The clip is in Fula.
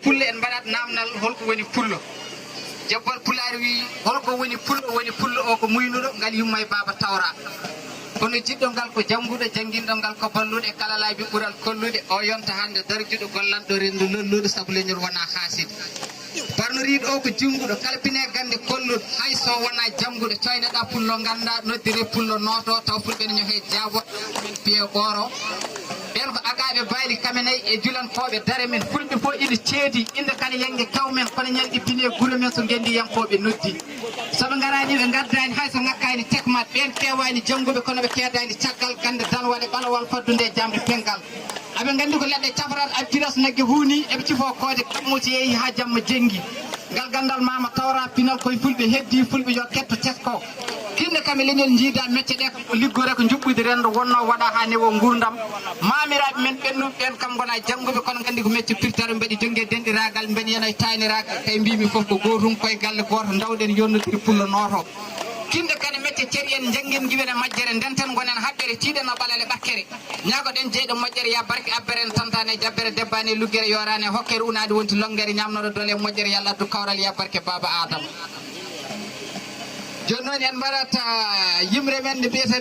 pulle en mbaɗat namdal holko woni pullo jabbal pulaar wi holko woni pullo o ko muynuɗo ngal yumma e baba tawra kono jiɗɗo ngal ko janguɗo janguinɗo ngal ko balluɗo e kala laabi ɓuural kollude o yonta hande darjuɗo gollanɗo rendu lolluɗo saabu leñol wona haaside barnoriɗo o ko junguɗo kalpine gande kolluɗo hayso wona janguɗo coyneɗa pullo ganda noddire pullo noto taw fulɓe ne ñohe jaabo piye ɓooro ɓen ko agaɓe bayli kamenayi e julankoɓe dare men fulɓe fof ina ceedi inde kane yangue kaw men kono ñalɗi bine guure men so gendi yankoɓe noddi soɓe garani ɓe gaddani hayso ngakkani tekmat ɓen kewani jangguɓe kono ɓe keedani caggal gande dalwaɗe ɓalawal faddude e jamde pengal aɓe gandi ko leɗɗe cafrat alpiras naggue huuni eɓe cifo koode kammusi yeehi ha jamma jenggi ngal gandal mama tawra pinal koye fulɓe heddi fulɓe yo ketto tesko kinde kam e leñol jiida mecce ɗe ko liggore ko juɓɓude rendo wonno waɗa ha newo gurdam mamiraɓe men ɓennuɓe ɓen kam gona jangguɓe kono gandi ko mecce pirtare mbaɗi jongue denɗiragal mbeɗa yena e tayniragal kay mbimi foof ko gotum koye galle goto dawɗen yonnodiri pullo noto kinde kane mecce ceeri en jangguin guiwen e majjere ndenten gonen haɓɓere tiiɗen o ɓalale ɓakkere ñagoɗen jeyɗo moƴƴere ya barke abbere en tantane e jabbere debbani e luggere yorani e hokkere unade wonti longguere ñamnoɗo dole e moƴƴere yalla addu kawral ya barke baba adama joni noon en mbaɗat yimre men ne mbiyeten